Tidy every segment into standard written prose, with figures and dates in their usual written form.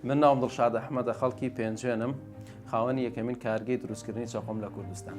من ناوم دڵشاد ئەحمەدە خەڵکی پێنجێنم خاوەنی یەکەمین کارگەی دروستکردنی چەقۆم لە کوردستان.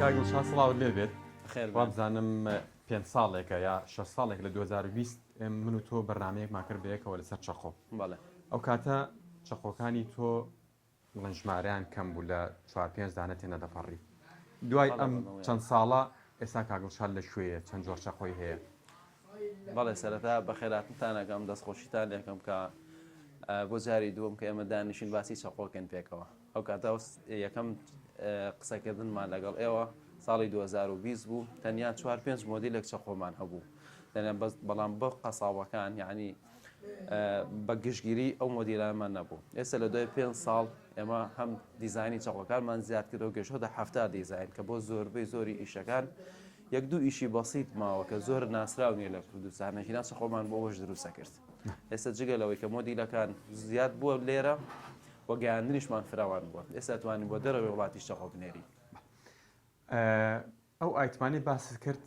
کاگڵشا سڵاوت لێ بێت خێر وابزانم 5 ساڵێکە یا 6 ساڵێک لە 2020 من و تۆ بەرنامەیەکمان کرد بەیەکەوە لەسەر چەقۆ. بەڵێ ئەو کاتە چەقۆکانی تۆ ژمارەیان کەم بوو لە 4-5 دانە تێنە دەپەڕی. دوای ئەم چەند ساڵە ئێستا کاگڵشا لە شوێیە چەند جۆر چەقۆی هەیە؟ بەڵێ سەرەتا بە خێراتتان ئەەکەم دەستخۆشیتان لێکم کە بۆ جاری دووەم کە ئێمە دانیشین باسی چەقۆکەن پێکەوە. ئەو کاتە یەکەم قسەکردنمان لەگەڵ ئێوە ساڵی 2020 بوو تەنیا 4-5 مۆدیلێک چەقۆمان هەبوو بەڵام بە قەساوەکان یعنی بە گشتگیری ئەو مۆدیلانمان نەبوو. ئێستا لە دوای 5 ساڵ ئێمە هەم دیزایانی چەقۆکانمان زیاد کردەوە گەشتۆتە 70 دیزاین کە بۆ زۆربەی زۆری ئیشەکان یەک دوو ئیشی بەسیط ماوە کە زۆر ناسراو نیە لە کوردستان هینا چەقۆمان بۆ ئەوەش دروستە کرد. ئێستا جگەلەوەی کە مۆدیلەکان زیاد بووە لێرە وە گەیاندنیشمان فراوان بووە. ئێستا توانین بۆ دەرەوەی وڵاتی چەقۆ بنێری. ئەو ئایتمانی باس کرد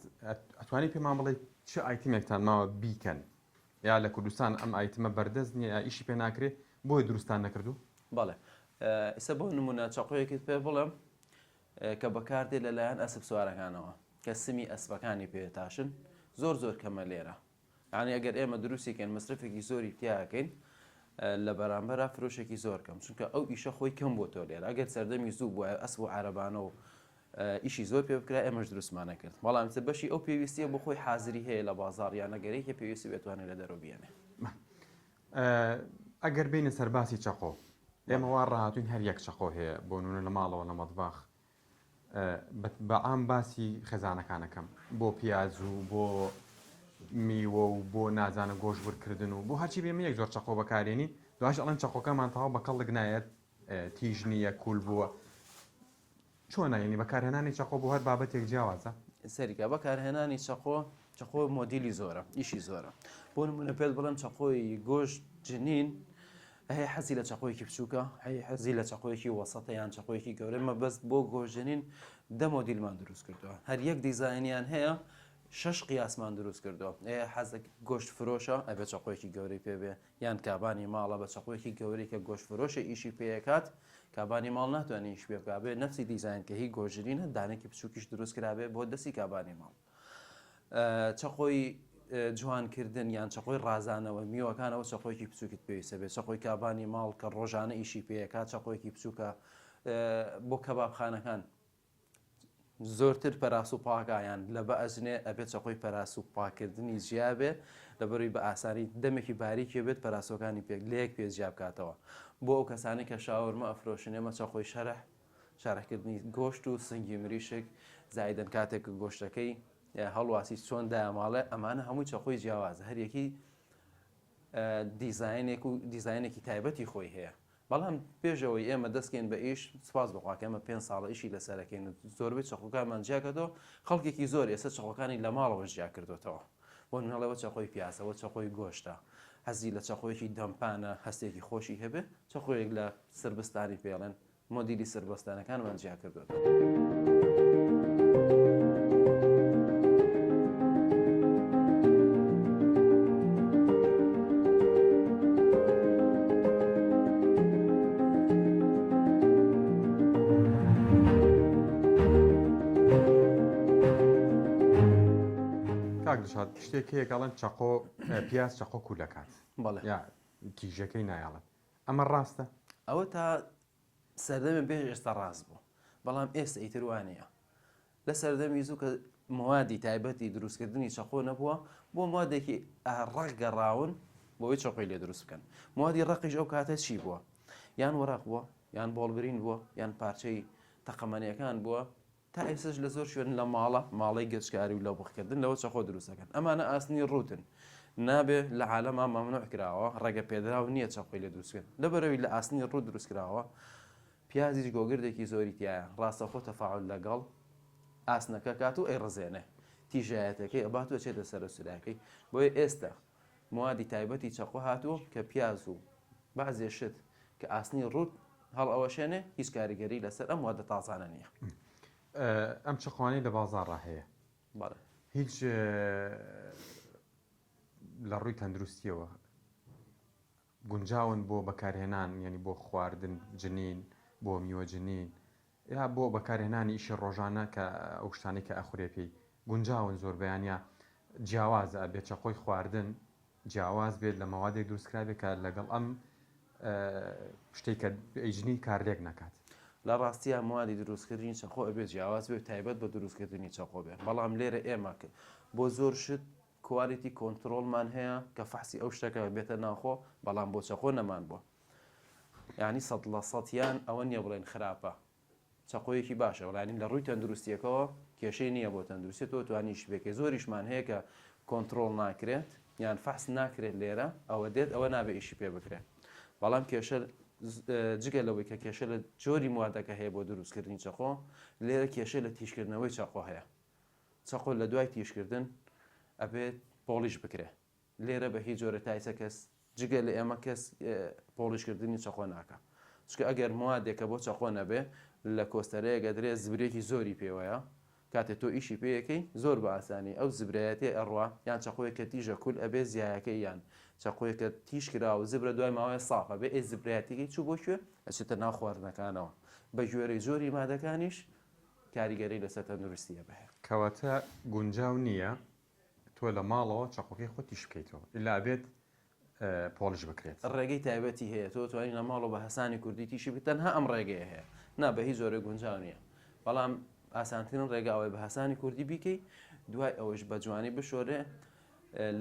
ئەتوانی پێمان بڵێ چه ئایتیمێکتان ماوە بیکەن یا لە کوردستان ئەم ئایتمە بەردەست نیە یا ئیشی پێ ناکرێت بۆی دروستان نەکردو؟ بەڵێ ئێستا بۆ نمونە چەقۆیەکت پێ بڵێم کە بەکاردێت لەلایەن ئەسب سوارەکانەوە کە سمی ئەسپەکانی پێتاشن زۆر کەمە لێرە. یعنی ئەگەر ئێمە دروستیکەن مەصرفێکی زۆری تیاکەین لە بەرامبەرە فرۆشێکی زۆر کەم چونکە ئەو ئیشە خۆی کەم بۆ تۆ لێرە. ئەگەر سەردەمی زوو بووە ئەسب و عەرەبانە و ئیشی زۆر پێ بکرا ئێمەش دروستمانە کرد. بەڵام بەشی ئەو پێویستیە بۆ خۆی حازری هەیە لە بازاڕ یان نەگەرەی کە پێویستی بێتوانێت لە دەرەوە بێنێ. ئەگەر بینە سەرباسی چەقۆ ئێمە وا ڕاهاتوین هەر یەک چەقۆ هەیە بۆ نونە لە ماڵەوە لە مەطباخ بە ئام باسی خێزانەکانەکەم بۆ پیاز و بۆ میوە و بۆ نازانە گۆشت وەرکردن و بۆ هەرچی بێمە یەک جۆر چەقۆ بەکارێنی دوایش ئەڵەن چەقۆکەمان تەواو بە کەڵک نایەت تیژ نییە کول بووە. چۆنە ینی بەکارهێنانی چەقۆ بۆ هەر بابەتێک جیاوازە؟ سەریکە بەکارهێنانی چەقۆ مۆدیلی زۆرە ئیشی زۆرە. بۆ نمونە پێت بڵێم چەقۆی گۆشت جنین هەیە حەزی لە چەقۆیەکی بچووکە هەیە حەزی لە چەقۆیەکی وەسەتە یان چەقۆیەکی گەورە مەبەست بۆ گۆژنین 10 مۆدیلمان دروست کردووە. هەر یەک دیزاینیان هەیە 6 قیاسمان دروست کردووە. حەزێک گۆشت فرۆشە ئەبێ چەقۆیەکی گەورەی پێبێ یان کابانی ماڵە بە چەقۆیەکی گەورەی کە گۆشت فرۆشە ئیشی پێکات کابانی ماڵ ناتوانێت ئیش پێ بکات بێ نەفسی دیزاین کە هی گۆژرینە دانێکی بچووکیش دروست کرابێ بۆ دەستی کابانی ماڵ. چەقۆی جوانکردن یان چەقۆی ڕازانەوە میوەکانەوە چەقۆیەکی بچووکیت پێویستە بێت. چەقۆی کابانی ماڵ کە ڕۆژانە ئیشی پێکات چەقۆیەکی بچووکە بۆ کەبابخانەکان زۆرتر پەراس و پاکایان لە بە ئەزنێ ئەبێت چەقۆی پەراس و پاکردنی جیابێ لەبەروی بە ئاسانی دەمێکی باریکی بێت پەراسۆکانی پێک لەیەک پێ جیاب بکاتەوە. بۆ ئەو کەسانی کە شاوەرمە ئەفرۆشن ئێمە چەقۆی شەرحکردنی گۆشت و سنگی مریشک زایدەن کاتێک گۆشتەکەی هەڵواسی چۆن دایماڵێ ئەمانە هەمووی چەقۆی جیاوازە هەریەکی دیزاینێکی تایبەتی خۆی هەیە. بەڵام پێشەوەی ئێمە دەستکەین بە ئیش سپاس بخوا کە ئێمە 5 ساڵە ئیشی لەسەرەکەین زۆربەی چەقۆکانمان جیا کردەوە. خەڵکێکی زۆر ئێستا چەقۆکانی لە ماڵەوە جیا کردوتەوە بۆ نمونەڵەوە چەقۆی پیاسەوە چەقۆی گۆشتە حەزی لە چەقۆیەکی دەمپانە هەستێکی خۆشی هەبێ چەقۆیەک لە سربستانی پێڵێن مۆدیلی سربەستانەکانمان جیا کردوتەوە. شتێکی هەیەگەڵەن چەقۆ پیاز چەقۆ کوولەکات یا کیژەکەی نایڵێت ئەمە ڕاستە؟ ئەوە تا سەردەمی بێ ئێستا ڕاست بوو بەڵام ئێستا ئیتروانە لە سەردەمی زوو کە موادی تایبەتی دروستکردنی چەقۆ نەبووە بۆ موادێکی ڕەق گەڕاون بۆی چەقۆی لێ دروست بکەن. موادی ڕقیش ئەو کاتە چی بووە؟ یان وەراق بووە یان بۆڵبرین بووە یان پارچەی تەقەمەنیەکان بووە تا ئێسش لە زۆر شوێن لە ماڵی گەشتکاری و لە بخکردن لەوە چەخۆ دروستەکەن ئەمانە ئاسنی ڕوتن نابێ لە عالەما مەمنوع کراوە ڕێگە پێدراو نییە چەخۆی لە دروستکرد لەبەرەوەی لە ئاسنی ڕوو دروستکراوە پیازیش گۆگردێکی زۆری تایە ڕاستەخۆ تەفاعل لەگەڵ ئاسنەکە کات و ئەی ڕزێنێ تیژایەتەکەی ئەباتوە چێتە سەر سوراکەی بۆیە ئێستا موادی تایبەتی چەقۆ هاتووە کە پیاز و بەعزێ شت کە ئاسنی ڕوت هەڵ ئەوەشێنێ هیچ کاریگەری لەسەر ئەم وادە تازانە نییە ئەم چەقوانەی لە بازاڕ هەیە هیچ لە ڕووی تەندروستیەوە گونجاون بۆ بەکارهێنان یعنی بۆ خواردن جنین بۆ میوە جنین یا بۆ بەکارهێنانی ئیشی ڕۆژانە کە ئەو شتانی کە ئەخورێ پێی گونجاون زۆر بەیانە جیاوازە بێت چەقۆی خواردن جیاواز بێت لە مەوادێک دروستکرابێت کە لەگەڵ ئەم شتێک کە ئەیجنی کارلێک نەکات لە ڕاستیە موادی دروستکردنی چەقۆ ئەبێت جیاواز بێت تایبەت بە دروستکردنی چەقۆ بێت بەڵام لێرە ئێمە بۆ زۆر شت کوالیتی کۆنتترۆلمان هەیە کە فەحسی ئەو شتەکە بێتە ناخۆ بەڵام بۆ چەقۆ نەمان بووە یعنی 100% ئەوە نییە بڵێن خراپە چەقۆیەکی باشە وڵانی لە ڕووی تەندروستیەکەەوە کێشەی نییە بۆ تەندروستێتەوە توانیش بێکێ زۆریشمان هەیە کە کۆنتترۆل ناکرێت یان فەحس ناکرێت لێرە ئەوە دێت ئەوە نابێ ئیشی پێ بکرێت بەڵام کێشە جگە لەوەی کە کێشە لە جۆری موادەکە هەیە بۆ دروستکردنی چەقۆ لێرە کێشە لە تیشکردنەوەی چەقۆ هەیە چەقۆ لە دوای تیشکردن ئەبێت پۆلیش بکرێ لێرە بە هیچ جۆرە تایسە کەس جگە لە ئێمە کەس پۆلیشکردنی چەقۆ ناکە چکە ئەگەر موادێکە بۆ چەقۆ نەبێ لە کۆستەرەیەگە درێت زبرێکی زۆری پێوەیە کاتێک تۆ ئیشی پێیەکەی زۆر بە ئاسانی ئەو زبرایەتی ئەڕوا یان چەقۆیەکە تیژە کول ئەبێ زیایەکەی یان چەقۆیەکە تیش کرا و زبرە دوای ماوەیە ساڵە بێ ئێ زبرایەتێکی چوو بۆ کوێ ئەچێتە ناو خواردنەکانەوە بە ژێرەی زۆری مادەکانیش کاریگەری لەسەر تەندروستیە بەهێ کەواتە گونجاو نییە تۆ لە ماڵەوە چەقۆکەی خۆ تیش بکەیتەوە ئللا بێت پۆلیش بکرێت ڕێگەی تایبەتی هەیە تۆ توانین لە ماڵەوە بە هەسانی کوردی تیشی بتەنها ئەم ڕێگەیە هەیە نا بە هیچ زۆرە گونجاو نییە بەڵام ئاسانترین ڕێگاوەی بە هەسانی کوردی بیکەی دوای ئەوەش بە جوانی بشۆرێ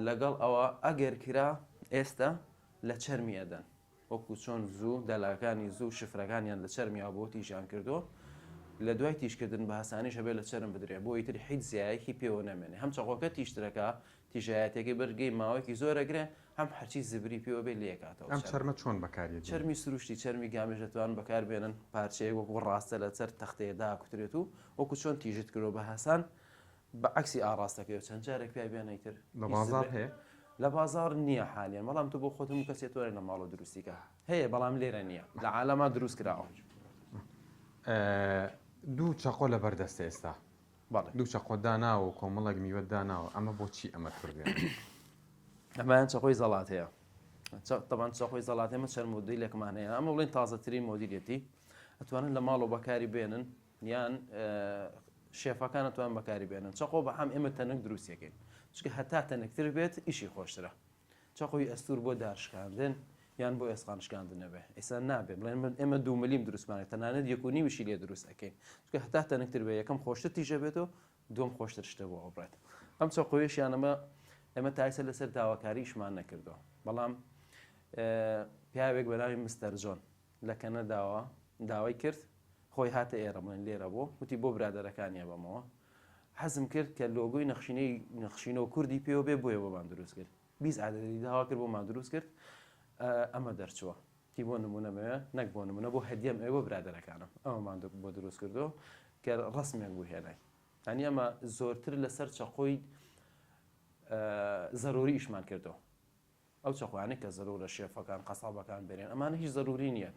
لەگەڵ ئەوە ئەگەر کرا ئێستا لە چەرمی ئەدەن وەکو چۆن زوو دەلاکانی زوو شفرەکانیان لە چەرمیا بۆ تیژیان کردو لە دوای تیشکردن بە هەسانیش هەبێت لە چرم بدرێ بۆ ئیتر هیچ زیایەکی پێوە نەمێنێ هەم چەقۆکە تیشترەکە تیژایەتێکی بەرگەی ماوەیەکی زۆرەگرێ هەم هەرچی زبری پێوە بێ لێکاتەوە ئەم چەرمە چۆن بەکارێت چەرمی سروشتی چەرمی گامێژەتوان بەکاربێنن پارچەیە وەکو ڕاستە لە چەر تەختەیەدا کوترێت و وەکو چۆن تیژت کرۆ بە هەسان بە عکسی ئاڕاستەکەی و چەند جارێک پێ بێنەیتر لە بازار هەیە لە بازار نییە حالیان بەڵام تو بۆ خۆتم و کەسێت وەرە لە ماڵە دروستیکە هەیە بەڵام لێرە نییە لە عالەما دروست کراوە دوو چەقۆ لە بەردەستە ئێستا دوو چەقۆ داناوە و کۆمەڵێک میوە داناوە ئەمە بۆچی ئەمە کردێن ئەمایان چەقۆی زەڵات هەیە طبعا چەقۆی زەڵات ئێمە چەند مۆدیلێکمان هەیە ئەمە بڵێن تازەترین مۆدیلێتی ئەتوانن لە ماڵەوە بەکاری بێنن یان شێفەکان ئەتوان بەکاری بێنن چەقۆ بە هەم ئێمە تەنک دروستیەکەین چکە هەتا تەنکتر بێت ئیشی خۆشترە چەقۆی ئەستور بۆ دارشکاندن یان بۆ ئێسقان شکاندن نەبێ ئێستا نابێ بڵێن ئێمە 2 ملیم دروستمانێت تەنانەت 1.5 لێ دروست ئەەکەین چکە هەتا تەنکتر بێ یەکەم خۆشتر تیژە بێتەوە دوم خۆشتر شتە بۆ ئەوبرێت ئەم چەقۆیشیان ئەمە تایسە لەسەر داواکاریشمان نەکردەوە بەڵام پیاوێک بەناوی مستەر جۆن لە کەنەداوە داوای کرد خۆی هاتە ئێرە بڵێن لێرە بۆ وتی بۆ برادەرەکانیە بەمەوە حەزم کرد کە لۆگۆی نەخشینەوە کوردی پێوە بێ بۆیە بۆمان دروست کرد 20 عادەتی داوا کرد بۆمان دروست کرد ئەمە دەرچووە تی بۆ نمونەمەوە نەک بۆ نمونە بۆ هەدیەم ئێوە برادەرەکانم ئەوەمان بۆ دروست کردو کە ڕسمێک بوو هێنای هەنی ئەمە زۆرتر لەسەر چەقۆی زەروری ئیشمان کردەوە ئەو چەقوانێک کە زەرورە شێفەکان قەسابەکان بێنێن ئەمانە هیچ زەروری نییە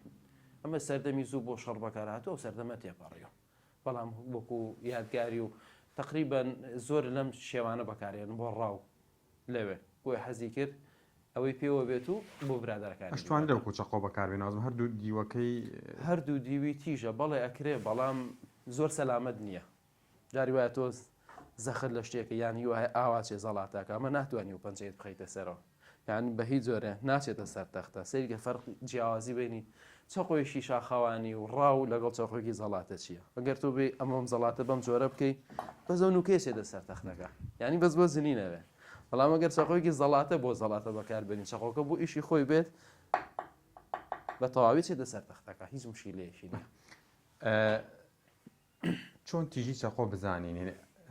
ئەمە سەردەمی زوو بۆ شەڕ بەکارهاتەوە و سەردەمە تێپەڕیەوە بەڵام وەکو یادگاری و تقریبان زۆر لەم شێوانە بەکارێن بۆ ڕاو لەوێ بۆی حەزی کرد ئەوەی پێوە بێت و بۆ برادەرەکان ئەشتوان لەوکو چەقۆ بەکاربێن نازم هەردوو دیوەکەی هەردوو دیوی تیژە بەڵێ ئەکرێ بەڵام زۆر سەلامەت نییە جاری وایە تۆ زەخر لە شتێکە یان وایە ئاواچێ زەڵاتاکە ئەمە ناتوانانی و پەنجەیت بخەیتە سەرەوە یان بە هیچ جۆرە ناچێتە سەر تەختە سەیرکە فەرق جیاوازی بینی چەقۆیشی شاخەوانی و ڕاو لەگەڵ چەقۆیەکی زەڵاتە چییە ئەگەر تۆ بێ ئەمەم زەڵاتە بەم جۆرە بکەیت بەزە نوکێشێتە سەر تەختەکە ینی بەس بۆ زنینەوێ بەڵام ئەگەر چەقۆیەکی زەڵاتە بۆ زەڵاتە بەکاربێنی چەقۆکە بۆ ئیشی خۆی بێت بە تەواوی چێتە سەر تەختەکە هیچ مشکلەیەکی نییە. چۆن تیژی چەقۆ بزانین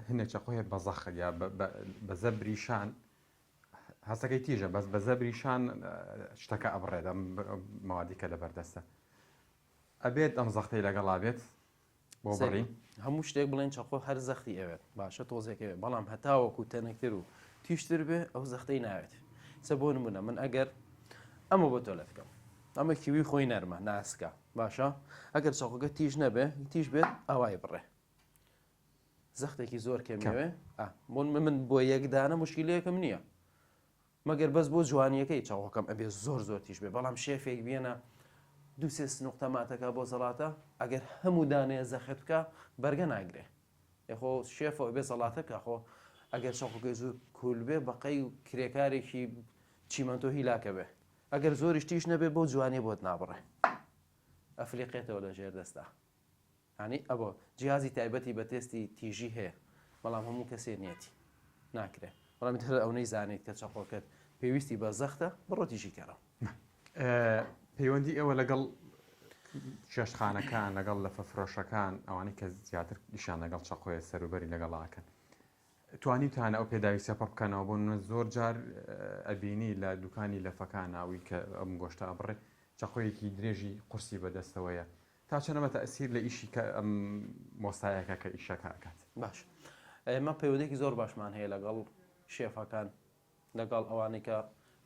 هەنێ چەقۆیە بە زەخت یا بە زەبریشان هەستەکەی تیژە بەس بە زەبریشان شتەکە ئەبڕێت ئەم ماوادی کە لەبەردەستە ئەبێت ئەم زەختەی لەگەڵا بێت بۆ بڕی هەموو شتێک بڵێن چەقۆ هەر زەختی ئەوێت باشە تۆزێکەوێت بەڵام هەتاوەکو تەنەکتر و تیشتر بێ ئەو زەختەی ناوێت سە بۆ نمونە من ئەگەر ئەمە بۆ تۆ لە بکەم ئەمە کیوی خۆی نەرمە ناسکە باشە ئەگەر چەقۆگە تیژ نەبێ تیژ بێت ئاوای بڕێ زەختێکی زۆر کەمیوێ من بۆ یەکدانە مشکلەیەکم نییە مەگەر بەس بۆ جوانیەکەی چاوەکەم ئەبێ زۆر تیژ بێ بەڵام شێفێک بێنە دووسێ نقطەماتەکە بۆ زەڵاتە ئەگەر هەموو دانەیە زەخت بکە بەرگە ناگرێ یخۆ شێفەوە بێ زەڵاتە بکە خۆ ئەگەر چاقۆکەی زۆر کول بێ بەقەی و کرێکارێکی چیمەنتۆ هیلاکە بێ ئەگەر زۆریش تیژ نەبێ بۆ جوانی بۆت نابڕێ ئەفلیقێتەوە لە ژێر دەستا ینی ئەوە جیازی تایبەتی بە تێستی تیژی هەیە بەڵام هەموو کەسێ نیەتی ناکرێت بەڵام هەر ئەو نەیزانێت کە چاقۆکەت پێویستی بە زەختە بڕۆ تیژی کەرەوە پەیوەندی ئێوە لەگەڵ چێشتخانەکان لەگەڵ لە فەفرۆشەکان ئەوانەی کە زیاتر ئیشان لەگەڵ چەقۆیە سەروبەری لەگەڵاکەن توانیتانە ئەو پێداوی سەپە بکەنەوە بۆ زۆر جار ئەبینی لە دوکانی لەفەکانناوی کە ئەم گۆشتە ئەبڕێ چەقۆیەکی درێژی قورسی بەدەستەوەیە تا چەنەمە تەئسیر لە ئیشی کە ئەم مۆستایەکە کە ئیشەکە ئەکات باش ئێمە پەیوەندێکی زۆر باشمان هەیە لەگەڵ شێفەکان لەگەڵ ئەوانەی کە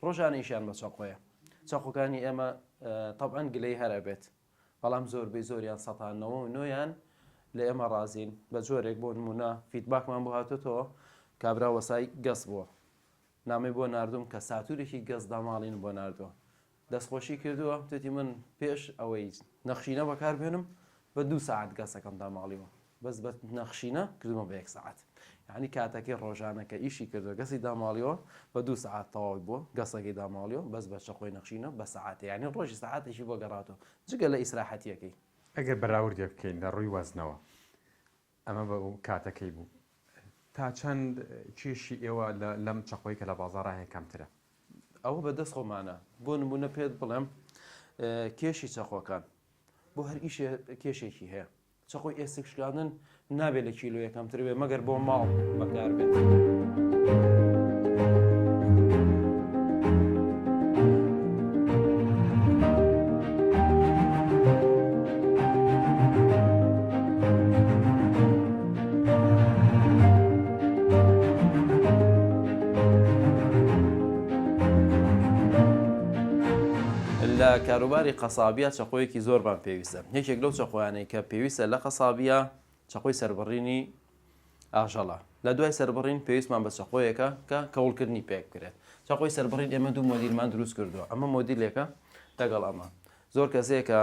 ڕۆژانە ئیشیان بە چەقۆیە چەقۆکانی ئێمە تەبعەن گلەی هەرە بێت بەڵام زۆربەی زۆریان سەتانەوە و نۆیان لە ئێمە ڕازین بە جۆرێک بۆ نمونە فیدباکمان بۆ هاتوتەوە کابرا وەسای گەس بووە نامی بۆ نردوم کە ساتورێکی گەزدا ماڵین بۆ نردووە دەستخۆشی کردووە توێتی من پێش ئەوەی نەخشینە بەکاربێنم بە 2 ساعت گەسەکەمدا ماڵیوە بەس بە نەخشینە کردومە بە 1 ساعت یعنی کاتەکەی ڕۆژانەکە ئیشی کردو گەسی داماڵیەوە بە 2 ساعت تەواوی بووە گەسەکەی داماڵیەوە بەس بە چەقۆی نەخشینە بە ساعت یعنی ڕۆژی ساعتێکی بۆ گەڕاتەوە جگە لە ئیسراحەتیەکەی ئەگەر بەراوردێ بکەین لە ڕووی وەزنەوە ئەمە بە کاتەکەی بوو تا چەند کێشی ئێوە لەم چەقۆی کە لە بازاڕ هەیە کەمترە ئەوە بەدەست خۆمانە بۆ نمونە پێت بڵێم کێشی چەقۆکان بۆ هەر ئیش کێشێکی هەیە چەقۆی ئێسکشکاندن نابێت لە کیلۆ یەکەمتر بێ مەگەر بۆ ماڵ بەکار بێت. لە کاروباری قەسابیە چەقۆیەکی زۆربان پێویستە یەکێک لەو چەقۆیانەی کە پێویستە لە قەسابیە چەقۆی سەربڕینی ئاژەڵە لە دوای سەربڕین پێویستمان بە چەقۆیەکە کە کەوڵکردنی پێک بکرێت چەقۆی سەربڕین ئێمە دوو مۆدیلمان دروست کردووە ئەمە مۆدیلێکە لەگەڵ ئەمە زۆر کەسەیە کە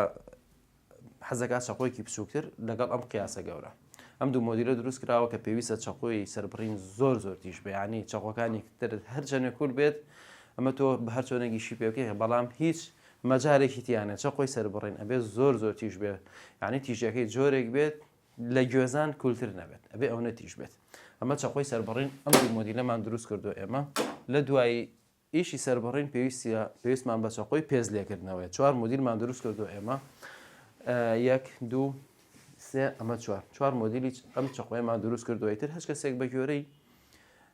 حەزەکات چەقۆیەکی بچووکتر لەگەڵ ئەم قیاسە گەورە ئەم دوو مۆدیلە دروست کراوە کە پێویستە چەقۆی سەربڕین زۆر تیژ بێ ینی چەقۆکانی تر هەر چەندێک کول بێت ئەمە تۆ بە هەر چۆنێکیشی پێ بکەی بەڵام هیچ مەجارێکی تیانە چەقۆی سەربڕین ئەبێ زۆر تیژ بێ یعنی تیژەکەی جۆرێک بێت لە گوێزان کولتر نەبێت ئەبێ ئەو نەتیژ بێت ئەمە چەقۆی سەربڕین ئەم دوو مۆدیلەمان دروست کردو ئێمە لە دوای ئیشی سەربڕین پێویستمان بە چەقۆی پێز لێکردنەوەی 4 مۆدیلمان دروست کردو ئێمە 1 2 3 ئەمە 4 مۆدیلی ئەم چەقۆیمان دروست کردووە تر هەچ کەسێک بە گوێرەی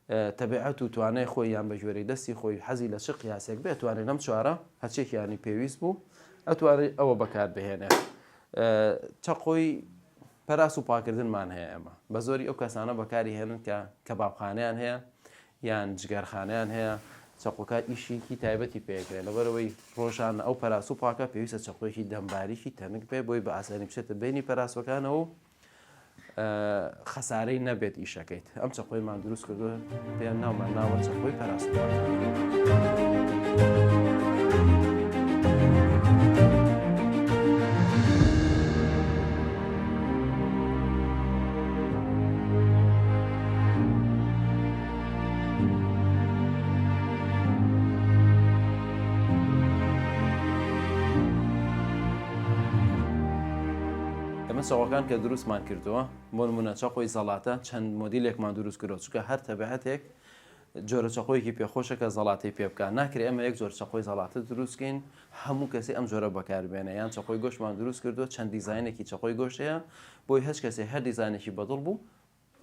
تەبیعەت و توانای خۆی یان بە گوێرەی دەستی خۆی حەزی لە چ قیاسێک بێت توانێت لەم 4 هەرچێکیانی پێویست بوو ئەتوانێت ئەوە بەکار بهێنێت چەقۆی پەراس و پاکردنمان هەیە ئێمە بە زۆری ئەو کەسانە بەکاری هێنن کە کەبابخانەیان هەیە یان جگەرخانەیان هەیە چەقۆکات ئیشێکی تایبەتی پێکرێت لەبەرەوەی ڕۆژانە ئەو پەراس و پاکە پێویستە چەقۆیەکی دەمباریکی تەنک بێ بۆی بە ئاسانی بچێتە بینی پەراسوەکانەوە و خەسارەی نەبێت ئیشەکەیت ئەم چەقۆیمان دروست کردووە پێیان ناومان ناوە چەقۆی پەراس و پاکە. چەقۆکان کە دروستمان کردووە بۆ نمونە چەقۆی زەڵاتە چەند مۆدیلێکمان دروست کردەوە چونکە هەر تەبیعەتێک جۆرە چەقۆیەکی پێخۆشە کە زەڵاتی پێ بکە ناکرێ ئەمە یەک جۆر چەقۆی زەڵاتە دروستکەین هەموو کەسی ئەم جۆرە بەکاربێنە یان چەقۆی گۆشتمان دروست کردو چەند دیزاینێکی چەقۆی گۆشتەیە بۆی هەچ کەسێ هەر دیزاینێکی بەدڵ بوو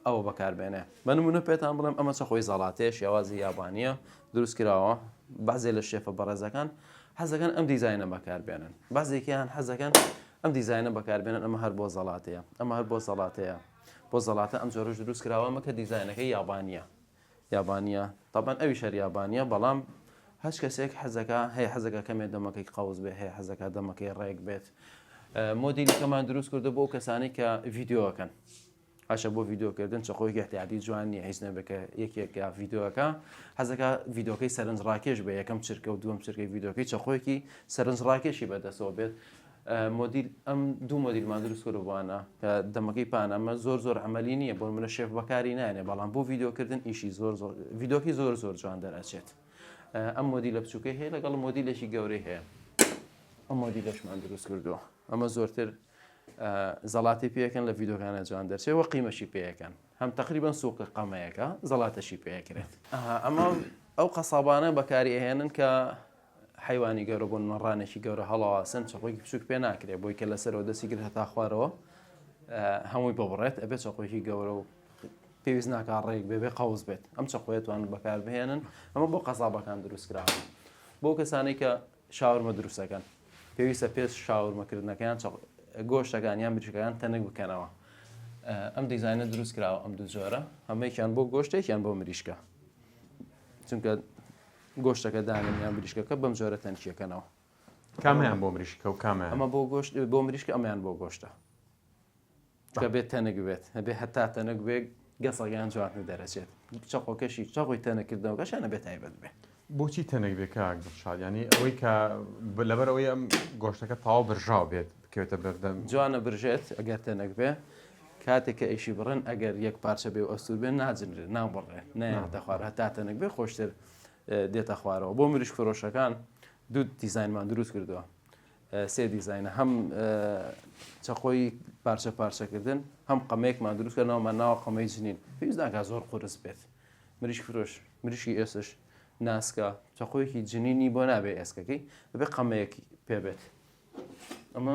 ئەوە بەکاربێنێ بە نمونە پێتان بڵێم ئەمە چەقۆی زەڵاتەیە شێوازی یابانیە دروست کراوە بەعزێ لە شێفە بەڕێزەکان حەزەکەن ئەم دیزاینە بەکاربێنن بەعزێکیان حەزەکەن ئەم دیزاینە بەکاربێنن ئەمە هەر بۆ زەڵاتەیە ئەمە هەر بۆ زەڵاتەیە بۆ زەڵاتە ئەم جۆرەش دروست کراوە کە دیزاینەکەی یابانیە طبعاً ئەویش هەر یابانیە بەڵام هەچ کەسێک حەزەکە هەیە حەزەکە کەمێ دەمەکەی قەوز بێ هەیە حەزەکە دەمەکەی ڕێک بێت مۆدیلەکەمان دروست کردو بۆ کەسانی کە ڤیدیۆەکەن هاشە بۆ ڤیدیۆکردن چەقۆی احتیاطی جوان نیە هیچ نەبێکە یەکێکە ڤیدیۆەکە حەزەکە ڤیدیۆکەی سەرنجڕاکێش بێ یەکەم چرکە و دووەم چرکەی ڤیدیۆکەی چەقۆیەکی سەرنجڕاکێشی بەدەستەوە بێت مۆدیل ئەم دوو مۆدیلمان دروست کردوانە کە دەمەکەی پانە ئەمە زۆر عملی نییە بۆ منە شێف بەکاری نایێنێ بەڵام بۆ ڤیدیۆکردن ئیشی ڤیدیۆکی زۆر جوان دەرەچێت ئەم مۆدیلە بچووکەی هەیە لەگەڵ مۆدیلێکی گەورەی هەیە ئەم مۆدیلەشمان دروست کردووە ئەمە زۆرتر زەڵاتی پێەکەن لە ڤیدیۆکانە جوان دەرچێت وە قیمەشی پێەکەن هەم تقریبان سووقە قەمەیەەکە زەڵاتەشی پێکرێت ئەمە ئەو قەسابانە بەکاری ئەهێنن کە حیوانی گەورە بۆن مەڕانێکی گەورە هەڵاواسن چەقۆیکی بچووک پێ ناکرێت بۆی کە لەسەرەوە دەستی گر هەتا خوارەوە هەمووی ببڕێت ئەبێت چەقۆیکی گەورە و پێویست ناکە ڕێک بێ قەوز بێت ئەم چەقۆیەتوان بەکار بهێنن ئەمە بۆ قەسابەکان دروستکراون بۆ کەسانی کە شاورمە دروستەکەن پێویستە پێش شاورمەکردنەکەیان گۆشتەکان یان بریشەکان تەنک بکەنەوە ئەم دیزاینە دروست کراوە ئەم دوو جۆرە هەمەیەکیان بۆ گۆشتێکیان بۆ مریشکە چونکە گۆشتەکە دانن یان بریشکەکە بەم جۆرە تەنکیەکەنەوە کامیان بۆ مریشکە و کامیان ئەمە بۆ گۆشت بۆ مریشکە ئەمیان بۆ گۆشتە کە بێت تەنک بێت هەبێ هەتا تەنک بێ گەسەڵیان جوان دەرەچێت چەقۆکەشی چاقۆی تەنەکردنەوەکەشانە بێت تایبەت بێ بۆچی تەنێک بێکە شاد ینی ئەوەی کە لەبەرەوەی ئەم گۆشتەکە تاوا برژاو بێت بکەوێتە بەردەم جوانە برژێت ئەگەر تەنەک بێ کاتێک کە ئیشی بڕن ئەگەر یەک پارچە بێ و ئەستور بێن ناجنرێت ناوبڕێت نەدەخوار هەتا تەنک بێ خۆشتر دێتە خوارەوە بۆ مریشک فرۆشەکان دوو دیزاینمان دروست کردووە سێ دیزاینە هەم چەقۆی پارچەکردن هەم قەمەیەکمان دروستکردنەوەمان ناوە قەمەی جنین پێویست ناکات زۆر قورس بێت مریشک فرۆش مریشکی ئێسش ناسکە چەقۆیەکی جنینی بۆ نابێ ئێسکەکەی بەبێ قەمەیەکی پێبێت ئەمە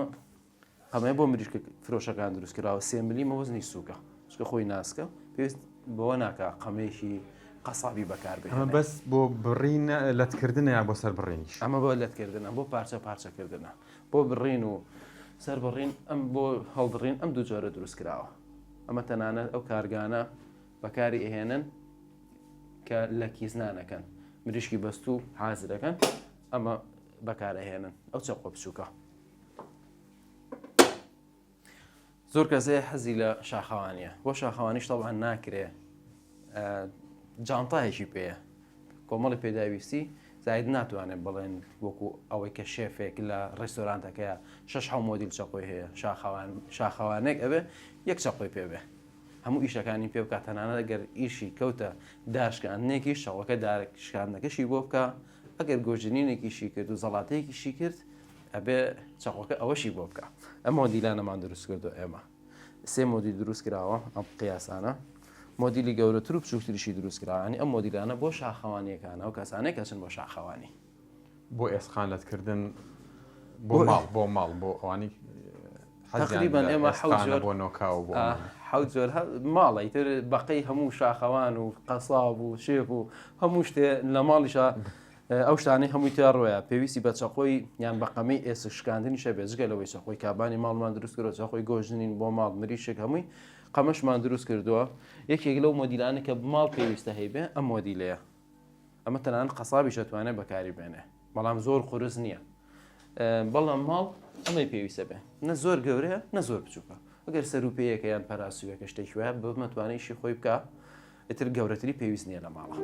قەمەیە بۆ مریشکە فرۆشەکان دروستکراوە 3 ملی مەوەزنی سووکە چکە خۆی ناسکە پێویست بۆ ناکە قەمەیەکی قەسابی بەکاربێت ئەمە بەس بۆ بڕین لەتکردن یا بۆ سەر بڕینیش ئەمە بۆ لەتکردنە بۆ پارچەکردنە بۆ بڕین و سەر بڕین ئەم بۆ هەڵبڕین ئەم دوو جۆرە دروست کراوە ئەمە تەنانەت ئەو کارگانە بەکاری ئەهێنن کە لە کیسنانەکەن مریشکی بەست و حازرەکەن ئەمە بەکارەهێنن ئەو چەقۆ بچووکە زۆر کەسێ حەزی لە شاخەوانیە بۆ شاخەوانیش تەڵعاً ناکرێ جانتایەکی پێەیە کۆمەڵی پێداویستی زاید ناتوانێت بڵێن وەکو ئەوەی کە شێفێک لە ڕێستۆرانتەکەیە 6 مۆدیل چەقۆی هەیە شاخەوانێک ئەبێ یەک چەقۆی پێبێ هەموو ئیشەکانی پێ بکات تەنانەت ئەگەر ئیشی کەوتە داشکاندنێکی شەڵەکە داشکاندنەکەشی بۆ بکە ئەگەر گۆژنینێکیشی کرد و زەڵاتەیەکیشی کرد ئەبێ چەقۆکە ئەوەشی بۆ بکە ئەم مۆدیلانەمان دروست کردو ئێمە 3 مۆدیل دروست کراوە ئەم قیاسانە مۆدیلی گەورەتر و بچووکتریشی دروست کراوانی ئەم مۆدیلانە بۆ شاخەوانیەکانە و کەسانێک کەچن بۆ شاخەوانی بۆ ئێسخان لەتکردن بۆ ماڵ بۆ ئەوانی تقریبا ئێمە بۆ نۆکاو بۆ حەوت زۆر ماڵی تر بەقەی هەموو شاخەوان و قەساب و شێف و هەموو شتێ لە ماڵیشە ئەو شتانەی هەمووی تیاڕۆیە پێویستی بە چەقۆی یان بەقەمەی ئێسک شکاندنی شە بێزگەلەوەی چەقۆی کابانی ماڵمان دروست کردەوە چەقۆی گۆژنین بۆ ماڵ مریشێک هەمووی قەمەشمان دروست کردووە یەکێک لەو مۆدیلانە کە ماڵ پێویستە هەیبێ ئەم مۆدیلەیە ئەمە تەنانەت قەسابیش دەتوانێت بەکاری بێنێ بەڵام زۆر قورس نییە بەڵام ماڵ ئەمەی پێویستە بێ نە زۆر گەورەیە نە زۆر بچووکە ئەگەر سەروپەیەکە یان پەراسوویەکە شتێکی وایە بمەتوانێشی خۆی بکە ئیتر گەورەتری پێویست نییە لە ماڵە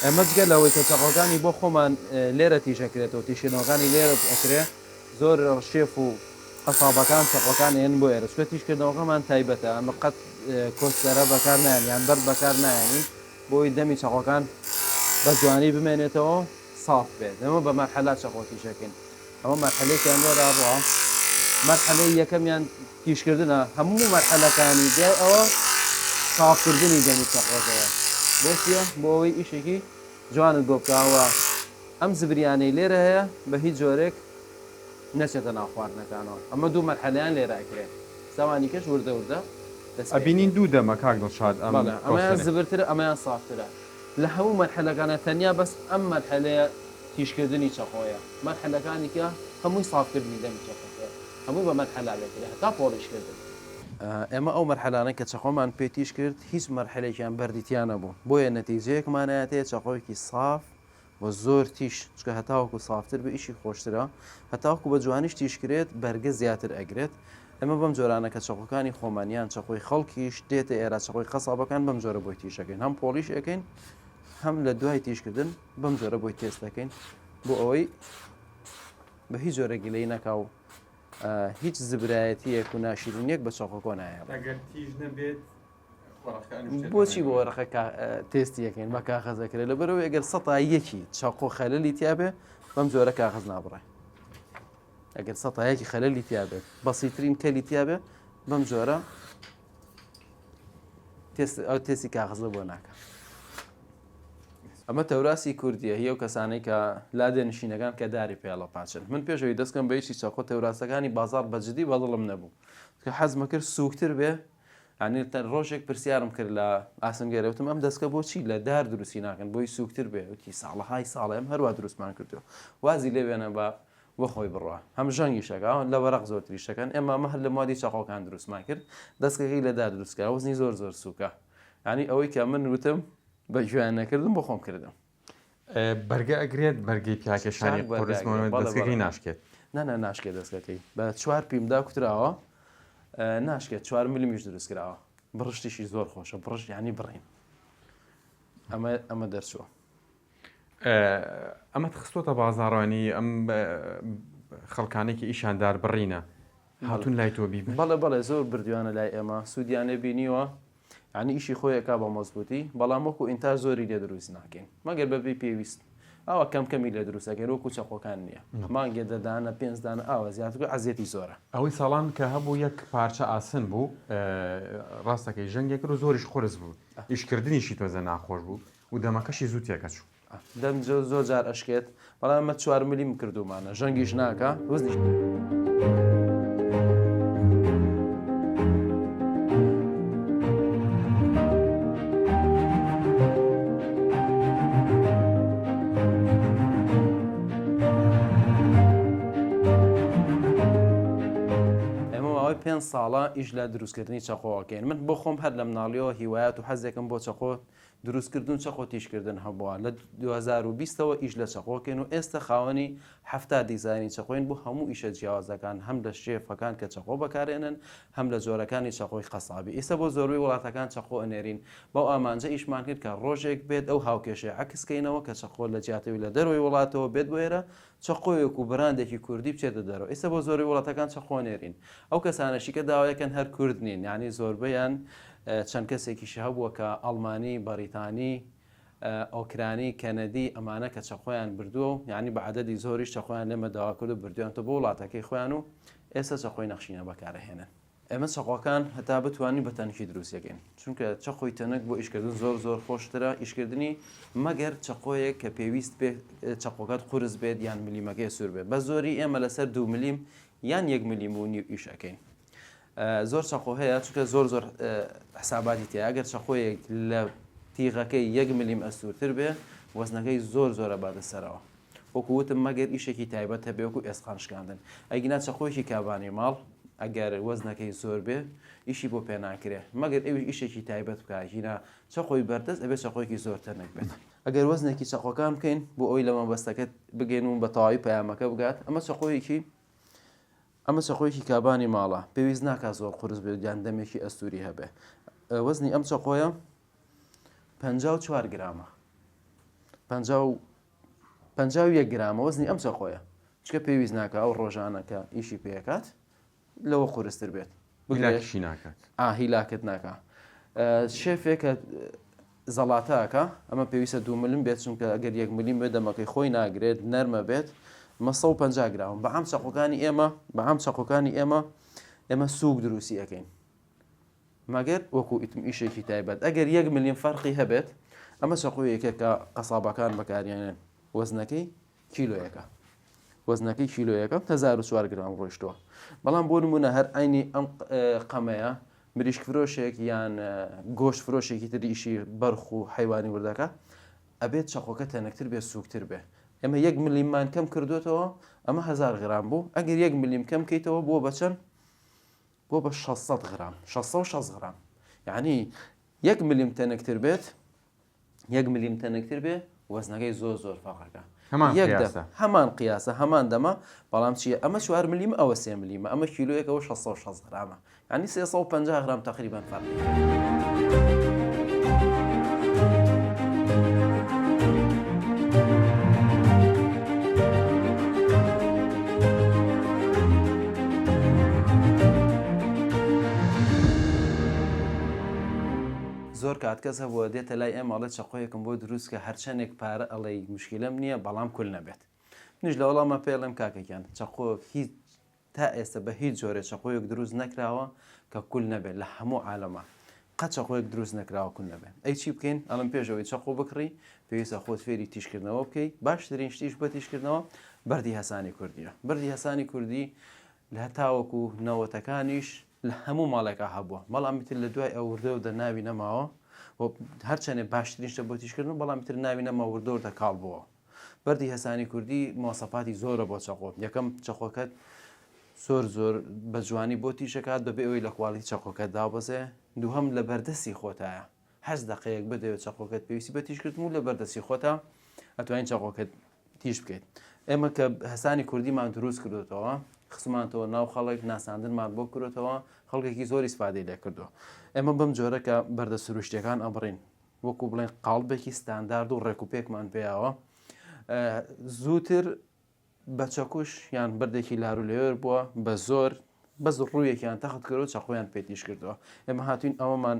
ئەمە جگە لەوەی کە چەقۆکانی بۆ خۆمان لێرە تیژەکرێتەوە تیشکردنەوەکانی لێرە ئەکرێ زۆر شێف و قەسابەکان چەقۆکان هێن بۆ ئێرە سوێ تیشکردنەوەکەمان تایبەتە ئەمە قەت کۆستەرە بەکار نایان یان بەر بەکار نایانی بۆی دەمی چەقۆکان بە جوانی بمێنێتەوە ساف بێت ئەمە بە مەرحەلە چەقۆ تیشەکەین ئەمە مەرحەلەیەکیان دۆراڕەوە مەرحەلەی یەکەمیان تیشکردنە هەموو مەرحەلەکانی دێ ئەوە سافکردنی دەمی چەقۆکەوە بۆچیە بۆ ئەوەی ئیشێکی جوانت بۆ بکەوە ئەم زبریانەی لێرە هەیە بە هیچ جۆرێک نەچێتە ناو خواردنەکانەوە ئەمە دوو مەرحەلەیان لێرەکرێت ساوانی کەش وردە وردە ئەبینین دوو دەمە کاک دڵشاد ئەمەیان زبرترە ئەمەیان سافترە لە هەموو مەرحەلەکانە تەنیا بەس ئەم مەرحەلەیە تیشکردنی چەقۆیە مەرحەلەکانی کە هەمووی سافکردنی دەمی چەقۆکە هەمووی بە مەرحەلا لێکرێت هەتا پۆڵیشکردن ئێمە ئەو مەرحەلانە کە چەقۆمان پێتیش کرد هیچ مەرحەلێکیان بەردیتیانە بوو بۆیە نەتیجەیەکمانایەتەیە چەقۆیەکی ساف و زۆر تیش چکە هەتاوەکو سافتر بە ئیشی خۆشترە هەتاوەکو بە جوانیش تیشکرێت بەرگە زیاتر ئەگرێت ئەمە بەم جۆرانە کە چەقۆکانی خۆمانیان چەقۆی خەڵکیش دێتە ئێرە چەقۆی قەسابەکان بەم جۆرە بۆی تیشەکەین هەم پۆلیش ئەەکەین هەم لە دوای تیشکردن بەم جۆرە بۆی تێستەکەین بۆ ئەوەی بە هیچ جۆرە گلەی نەکاو هیچ زبرایەتیەک و ناشیرینیەک بە چەقۆکۆ نایە بۆچی بۆ وەرەخە تێستیەکەین بە کاغەزەکرێت لەبەرەوەی ئەگەر سەتا یەکی چاقۆ خەلەلی تیابێ بەم جۆرە کاغەز نابڕێ ئەگەر سەتایەکی خەلەلی تیابێت بەسیترین کەلی تیابێ بەم جۆرە تێستی کاغەزە بۆ ناکە ئەمە تەوراسی کوردیە هی و کەسانەی کە لادێ نشینەکان کە داری پێڵە پاچن من پێشەوەی دەستکەم بەیشی چاقۆ تەوراسەکانی بازار بەجددی بەدڵم نەبوو کە حەزمە کرد سووکتر بێ عنی ڕۆژێک پرسیارم کرد لە ئاسنگەرەوتم ئەم دەستکە بۆچی لە دار دروستی ناکەن بۆی سووکتر بێ وتی ساڵەهای ساڵە ئەم هەروە دروستمان کردووە وازی لێوێنە بە بۆ خۆی بڕوە هەم ژەنگی شەکە لە وەرەق زۆرتری شەکەن ئێمە مە هەر لە مادی چاقۆکان دروستمان کرد دەستکەکەی لە دار دروستکە وەزنی زۆر زۆر سووکە ینی ئەوەی کە من وتم بە گوێیان نەکردم بۆ خۆم کردم بەرگە ئەگرێت بەرگی پیاکەشانی دەستگەکەی ناشکێت نانە ناشکێت دەستگەکەی بە 4 پیمدا کوتراوە ناشکێت 4 میلیمیش دروست کراوە بڕشتیشی زۆر خۆشە بڕشت ینی بڕین ئەمە دەرچووە ئەمە خستۆتە بازاڕوانی ئەم خەڵکانێکی ئیشاندار بڕینە هاتوون لای تۆ بیبن بەڵێ زۆر بردوانە لای ئێمە سوودیانە بینیوە ینی ئیشی خۆیەکا بە مەزبوطی بەڵام وەکو ئینتاژ زۆری لێ دروست ناکەین مەگەر بەبێ پێویست ئەوە کەمی لێ دروستەکەن وەکو چەقۆکان نییە مانگێ دەدانە 5 دانە ئاوە زیاتر عزیەتی زۆرە ئەوەی ساڵان کە هەبوو یەک پارچە ئاسن بوو ڕاستەکەی ژەنگێک و زۆریش خۆرز بوو ئیشکردنیشی تۆزە ناخۆش بوو و دەمەکەشی زوو تێکە چوو دەم زۆر جار ئەشکێت بەڵام ئەمە 4 میلیم کردومانە ژەنگیش ناکە وزنیش پێ ساڵە ئیش لە دروستکردنی چەقۆەکەین من بۆ خۆم هەر لە مناڵیەوە هیوایەت و حەزێکم بۆ چەقۆ دروستکردن چەقۆ تیشکردن هەبووە لە 2020ەوە ئیش لە چەقۆکەین و ئێستا خاوەنی هەفتا دیزانی چەقۆین بۆ هەموو ئیشە جیاوازەکان هەم لە شێفەکان کە چەقۆ بەکارێنن هەم لە جۆرەکانی چەقۆی قەسابی ئێستا بۆ زۆروی وڵاتەکان چەقۆ ئەنێرین بەو ئامانجە ئیشمان کرد کە ڕۆژێک بێت ئەو هاوکێشێ عکسکەینەوە کە چەقۆ لە جیاتەوی لە دەروی وڵاتەوە بێت بۆ ئێرە چەقۆیەک و بەراندێکی کوردی بچێتە دەرەوە ئێستا بۆ زۆری وڵاتەکان چەقۆ نێرین ئەو کەسانەشی کە داوایەکەن هەر کورد نین ینی زۆربەیان چەند کەسێکیش هەبووە کە ئەڵمانی بەریتانی ئۆکرانی کەنەدی ئەمانە کە چەقۆیان بردووە و یعنی بە عەدەدی زۆریش چەقۆیان لێمە داوا کرد و بردویانتە بۆ وڵاتەکەی خۆیان و ئێستا چەقۆی نەخشینە بەکارەهێنن ئێمە چەقۆکان هەتا بتوانین بە تەنکی دروستەکەین چونکە چەقۆی تەنک بۆ ئیشکردن زۆر خۆشترە ئیشکردنی مەگەر چەقۆیەک کە پێویست بێت چەقۆکات قورس بێت یان ملیمەکەی سوور بێت بە زۆری ئێمە لەسەر 2 ملیم یان 1 ملیم و نیو ئیشەکەین زۆر چەقۆ هەیە چونکە زۆر حساباتی تێ ئەگەر چەقۆیەک لە تیغەکەی 1 ملیم ئەسوورتر بێ وەزنەکەی زۆرە بادە سەرەوە وەکووتم مەگەر ئیشێکی تایبەت هەبێ وەکو ئێسقان شکاندن ئەگینا چەقۆیەکی کابانی ماڵ ئەگەر وەزنەکەی زۆر بێ ئیشی بۆ پێناکرێ مەگەر ئەوی ئیشێکی تایبەت بکهینە چەقۆی بەردەست ئەبێ چەقۆیەکی زۆر تەنک بێت ئەگەر وەزنێکی چەقۆکان بکەین بۆ ئەوی لە مەبەستەکەت بگەین و بە تەواوی پەیامەکە بگات ئەمە چەقۆیەکی کابانی ماڵە پێویست ناکا زۆر قورس بێت یان دەمێکی ئەستوری هەبێ وەزنی ئەم چەقۆیە 54 گرامە 51 گرامە وەزنی ئەم چەقۆیە چکە پێویست ناکە ئەو ڕۆژانەکە ئیشی پێکات لەوە قورستر بێت هیلاکیشی ناکات هیلاکت ناکە شێفێکە زەڵاتاکە ئەمە پێویستە 2 ملم بێت چونکە ئەگەر 1 ملیم بێت دەمەکەی خۆی ناگرێت نەرمە بێت مە 150 گرام بە ئەم چەقۆکانی ئێمە سووک دروستی ئەەکەین مەگەر وەکو ئیتم ئیشێکی تایبەت ئەگەر 1 ملیم فەرقی هەبێت ئەمە چەقۆیەکە کە قەسابەکان بەکاریانێن وەزنەکەی کیلۆیەکە 1004 گرام ڕۆیشتووە بەڵام بۆ نمونە هەر ئاینی ئەم قەمەیە مریشک فرۆشێک یان گۆشت فرۆشێکی تری ئیشی بەرخ و حیوانی وردەکە ئەبێت چەقۆکە تەنەکتر بێ سووکتر بێ ئەمە 1 ملیمان کەم کردوێتەوە ئەمە 1000 گرام بوو ئەگەر 1 ملیم کەم کەیتەوە بۆ بەچەند بۆ بە 600 گرام 660 گرام یعنی 1 ملیم تەنەکتر بێت 1 ملیم تەنەکتر بێ وەزنەکەی زۆر فەقەکە هەمان قیاسە هەمان دەمە بەڵام چیە ئەمە 4 ملیم ئەوە 3 ملیمە ئەمە کیلۆیەکەەوە 660 گرامە ینی 350 گرام تقریبان فەرقی زۆر کاتکەسە بۆ دێتە لای ئێمەڵێت چەقۆیەکم بۆ دروست کە هەرچەندێک پارە ئەڵێ مشکلەم نییە بەڵام کول نەبێت منیش لە وەڵامە پێڵێم کاکەکیان چەقۆ هیچ تا ئێستا بە هیچ جۆرە چەقۆیەک دروست نەکراوە کە کول نەبێت لە هەموو عالەمە قەت چەقۆیەک دروست نەکراوە کول نەبێت ئەی چی بکەین ئەڵم پێشەوەی چەقۆ بکڕی پێویستە خۆت فێری تیشکردنەوە بکەی باشترین شتیش بە تیشکردنەوە بەردی هەسانی کوردیە بەردی هەسانی کوردی لە تاوەکو نەوەتەکانیش لە هەموو ماڵێکە هەبووە بەڵام تر لە دوای ئەوردە و دەناوی نەماوە هەرچەنێ باشترین شتە بۆ تیشکردن بەڵام تر ناوی نەما وردەوردە کاڵ بووە بەردی هەسانی کوردی مۆسەفاتی زۆرە بۆ چەقۆ یەکەم چەقۆکەت زۆر بە جوانی بۆ تیشەکات بەبێ ئەوی لە خواڵی چەقۆکەت دابەزێ دووهەم لە بەردەستی خۆتایە 8 دقەیەک بدەوێت چەقۆکەت پێویستی بە تیشکردن و لە بەردەستی خۆتە ئەتوانین چەقۆکەت تیش بکەیت ئێمە کە هەسانی کوردیمان دروست کردوتەوە خسمانتەوە ناو خەڵک ناساندنمان بۆ کردوتەوە خەڵکێکی زۆری سپادەی لێ کردو ئێمە بەم جۆرەکە بەردە سروشتیەکان ئەمڕین وەکو بڵێن قاڵبێکی ستاندارد و ڕێکوپێکمان پێیاوە زووتر بە چەکوش یان بەردێکی لاروولێور بووە بە زۆر بەز ڕوویەکیان تەخت کرد و چەقۆیان پێتیش کردەوە ئێمە هاتوین ئەوەمان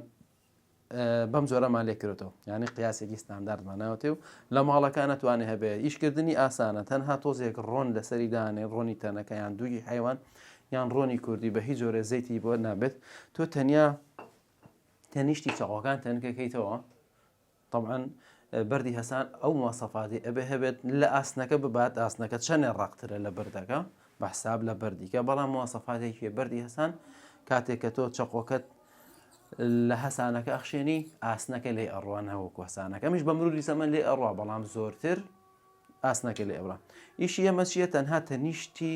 بەم جۆرەمان لێ کردەوە یعنی قیاسێکی ستانداردماناوەتێ و لە ماڵەکان نەتوانێت هەبێت ئیشکردنی ئاسانە تەنها تۆزێک ڕۆن لەسەری دانێ ڕۆنی تەنەکە یان دووی حیوان یان ڕۆنی کوردی بە هیچ جۆرە زەیتی بۆ نابێت تۆ تەنیشتی چەقۆکان تەنکەکەیتەوە طبعاً بەردی هەسان ئەو مۆسەفاتی ئەبێ هەبێت لە ئاسنەکە ببات ئاسنەکە چەندێ ڕاقترە لە بەردەکە بە حساب لە بەردیکە بەڵام مۆسەفاتێکی بەردی هەسان کاتێککە تۆ چەقۆکەت لە هەسانەکە ئەخشێنی ئاسنەکە لێ ئەڕوان هەوەکو هەسانەکە ئەمیش بە مروری زەمن لێ ئەڕوا بەڵام زۆرتر ئاسنەکە لێ ئەوڕا ئیشی ئەمە چیە تەنها تەنیشتی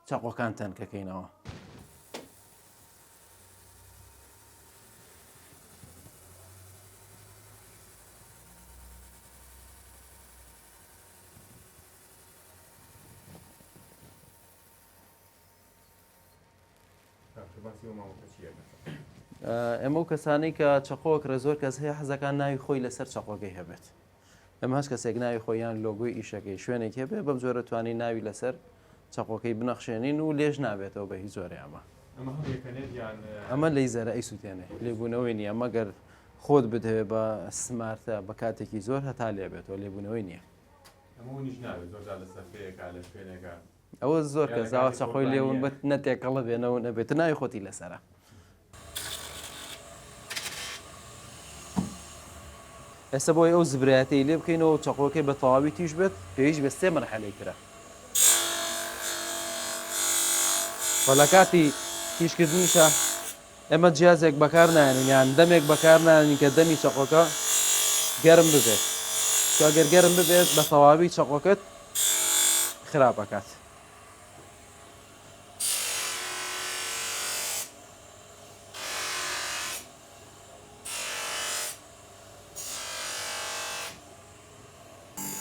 چەقۆکان تەنکەکەینەوە ئەمە و کەسانەی کە چەقۆکرە زۆر کەس هەیە حەزەکان ناوی خۆی لەسەر چەقۆکەی هەبێت ئەمە هەست کەسێک ناوی خۆیان لۆگۆی ئیشەکەی شوێنێک هەبێ بەم جۆرە توانی ناوی لەسەر چەقۆکەی بنەخشێنین و لێژ نابێتەوە بە هیچ جۆرە ئەمە لەیزەرە ئەی سووتێنێ لێبوونەوەی نییە مەگەر خۆت بدەوێت بە سمارتە بە کاتێکی زۆر هەتا لێبێتەوە لێبوونەوەی نییە ئەوە زۆر کەساوە چەقۆی لێون بەت نەتێکەڵە بێنەوە نەبێت ناوی خۆتی لەسەرە ئێستا بۆی ئەو زبرایەتەی لێ بکەینەوە چەقۆکەی بە تەواوی تیش بێت پێویست بە 3 مەرحەلەی ترە وە لە کاتی تیشکردنیشە ئێمە جیازێک بەکار نایێنین یان دەمێک بەکار نایێنین کە دەمی چەقۆکە گەرم ببێت ئەگەر گەرم ببێت بە تەواوی چەقۆکەت خراپ ئەکات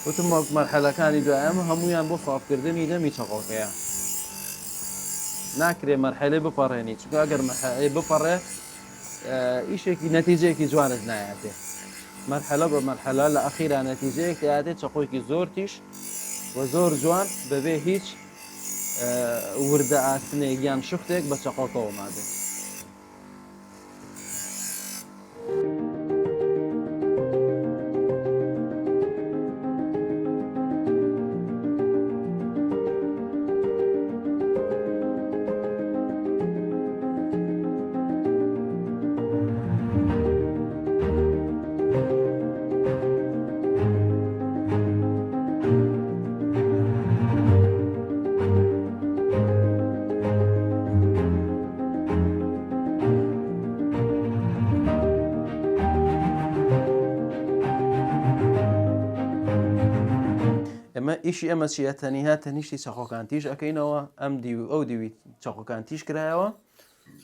وتم مەرحەلەکانی دوای ئەمە هەمویان بۆ سافکردنی دەمی چەقۆکەیە ناکرێ مەرحەلەی بپەڕێنی چونکە ئەگەر مەرحەلەی بپەڕێ ئیشێکی نەتیجەیەکی جوانت نایەتێ مرحلة بمرحلة لأخيرا نتيجة كاتي تشقويكي زور تيش وزور جوان ببي هيج وردة سنيجيان شختك بتشقوكو مادي اما ایشی اما چیه تنها تنیشتی چاقوکانتیش اکینوا ام دیو او دیوی چاقوکانتیش کراوا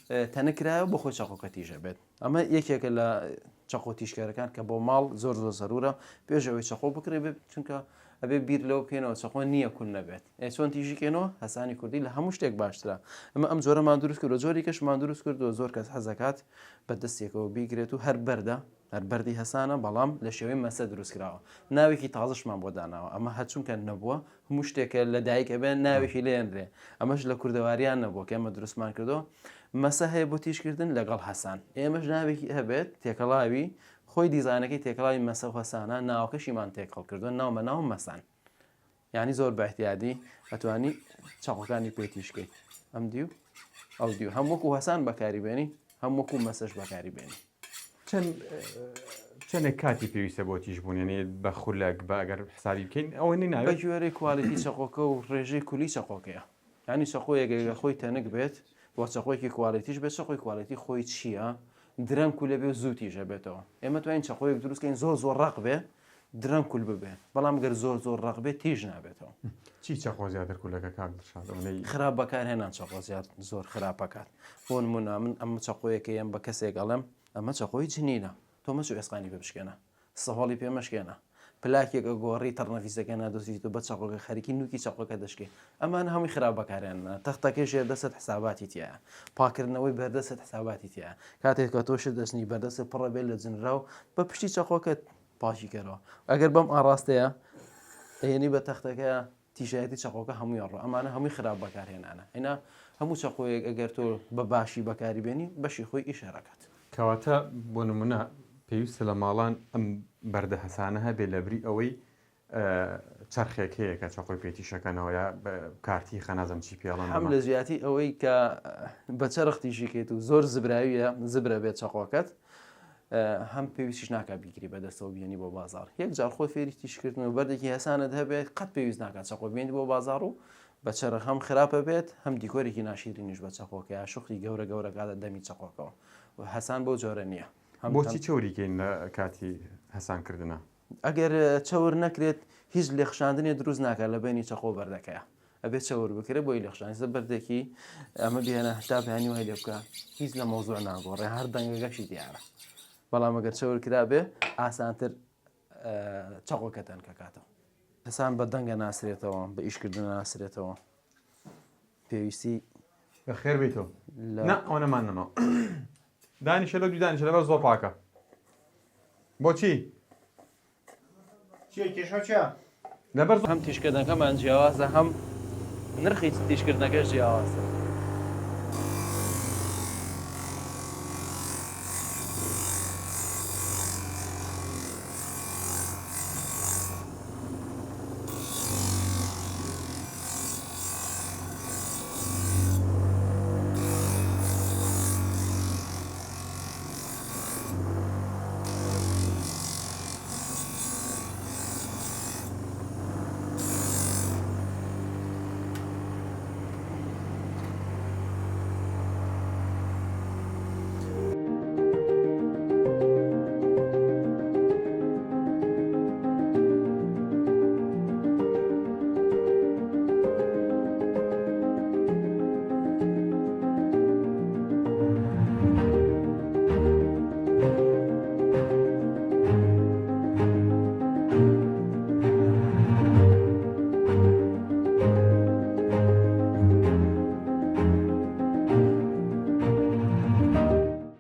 تنکراوا بخو چاقوکاتیش بید اما یکی که لا چاقوتیش کردن که با مال زور ضروره بیاجوی چاقو بکری بید چونکه ابي بير لو كينو چاقو نیه کل نبید چون تیجی کینو حسانی کردی لهموش تک باشتره اما ام زوره ما درست کرد زوری کش ما درست کرد و زور کس حزکات بدست یکو بیگریتو هر برده هر بردی حسانه بالام لشوی مسد درست کرده ناوی کی تازش من بودانه اما هرچون که نبوه هموش تک لدایک ابن ناوی کی لینره اماش لکردواریان نبوه که ام درست من کردو مسه بوتیش کردن لقال حسن اماش ناوی کی هبت تکلاوی خوی دیزاینەکەی تێکەڵاوی مەسە و هەسانە ناوەکەشیمان تێکەڵ کردووە ناومە ناوم مەسان یعنی زۆر بە احتیادی ئەتوانی چاقۆکانی پێتیشکەیت ئەم دیو ئەو دیو هەم وەکو هەسان بەکاری بێنی هەم وەکو مەسەش بەکاری بێنی چەندێک کاتی پێویستە بۆ تیژ بوون یعنی بە خولەک بە ئەگەر حسابی بکەین ئەوە بە ناوێت گوێرەی کوالیتی چاقۆکە و ڕێژەی کولی چاقۆکەیە یعنی چاقۆیەکە خۆی تەنک بێت بۆ چاقۆیەکی کوالیتیش بێت چاقۆی کوالیتی خۆی چییە درەم کولە بێ و زوو تیژە بێتەوە ئێمە توانین چاقۆیەک دروستکەین زۆر ڕق بێ درەم کول ببێ بەڵام گەر زۆر ڕق بێت تیژ نابێتەوە چی چەقۆ زیاتر کولەکە کاک دڵشاد خراپ بەکارهێنان چاقۆ زیاد زۆر خراپەکات بۆ نمونە من ئەم چاقۆیەکە ئەم بە کەسێک ئەڵێم ئەمە چاقۆی جنینە تۆ مەچوو ئێسقانی پێ بشکێنە سەهۆڵی پێمەشکێنە پلاکێکە گۆڕی تەڕنەفیسەکە نادۆزیت و بە چاقۆکە خەریکی نوکی چاقۆکە دەشکێ ئەمان هەمووی خراپ بەکارێنە تەختەکەی ژێردەسەد حساباتی تایە پاکردنەوەی بەردەسەد حساباتی تایە کاتێک کە تۆشت دەستنی بەردەست پڕە بێت لە جنرا و بە پشتی چاقۆکەت پاشی کەرەوە ئەگەر بەم ئاڕاستەیە ئێنی بە تەختەکە تیژایەتی چاقۆکە هەمووی ڕۆ ئەمانە هەمووی خراپ بەکارهێنانە هێنا هەموو چاقۆیەک ئەگەر تۆ بە باشی بەکاری بێنی بەشی خۆی ئیشارەکات کەواتە بۆ نمونە پێویستە لە ماڵان ئەم بەردە هەسانە هەبێ لەبری ئەوەی چرخێک هەیە کە چاقۆی پێتیشەکەنەوە یا کارتی خەنازم چی پیاڵان هەم لە زیاتی ئەوەی کە بە چرخ تیژیکێت و زۆر زبراویە زبرە بێت چاقۆکەت هەم پێویستیش ناکات بیگری بەدەستەوە بێنی بۆ بازار یەک جار خۆی فێری تیشکردن و بەردێکی هەسانت هەبێت قەت پێویست ناکات چاقۆ بێنی بۆ بازار و بە چرخ هەم خراپە بێت هەم دیکۆرێکی ناشیرینیش بە چاقۆکە یا شوختی گەورە کاتە دەمی چاقۆکەوە و هەسان بۆ جۆرە نییە بۆچی چۆریکەین لە کاتی هەسانکردنە ئەگەر چاور نەکرێت هیچ لێخشاندنێ دروست ناکات لە بینی چاقۆ بەردەکەیە ئەبێت چاور بکرێت بۆی لێخشانیزە بەردێکی ئەمە بێنە هەتا بەیانی وای لێ بکە هیچ لە مەوزوع ناگۆڕێ هەر دەنگەکەشی دیارە بەڵام ئەگەر چاور کرا بێ ئاسانتر چاقۆکە تەنکەکاتەوە هەسان بە دەنگە ناسرێتەوە بە ئیشکردن ناسرێتەوە پێویستی بە خێر بیتەوە ئەوە نەمانەوە دانیشە لە دوی دانیشە لەبەر زۆر پاکە بۆچی لەبەر هەم تیشکردنەکەمان جیاوازە هەم نرخی تیشکردنەکەش جیاوازە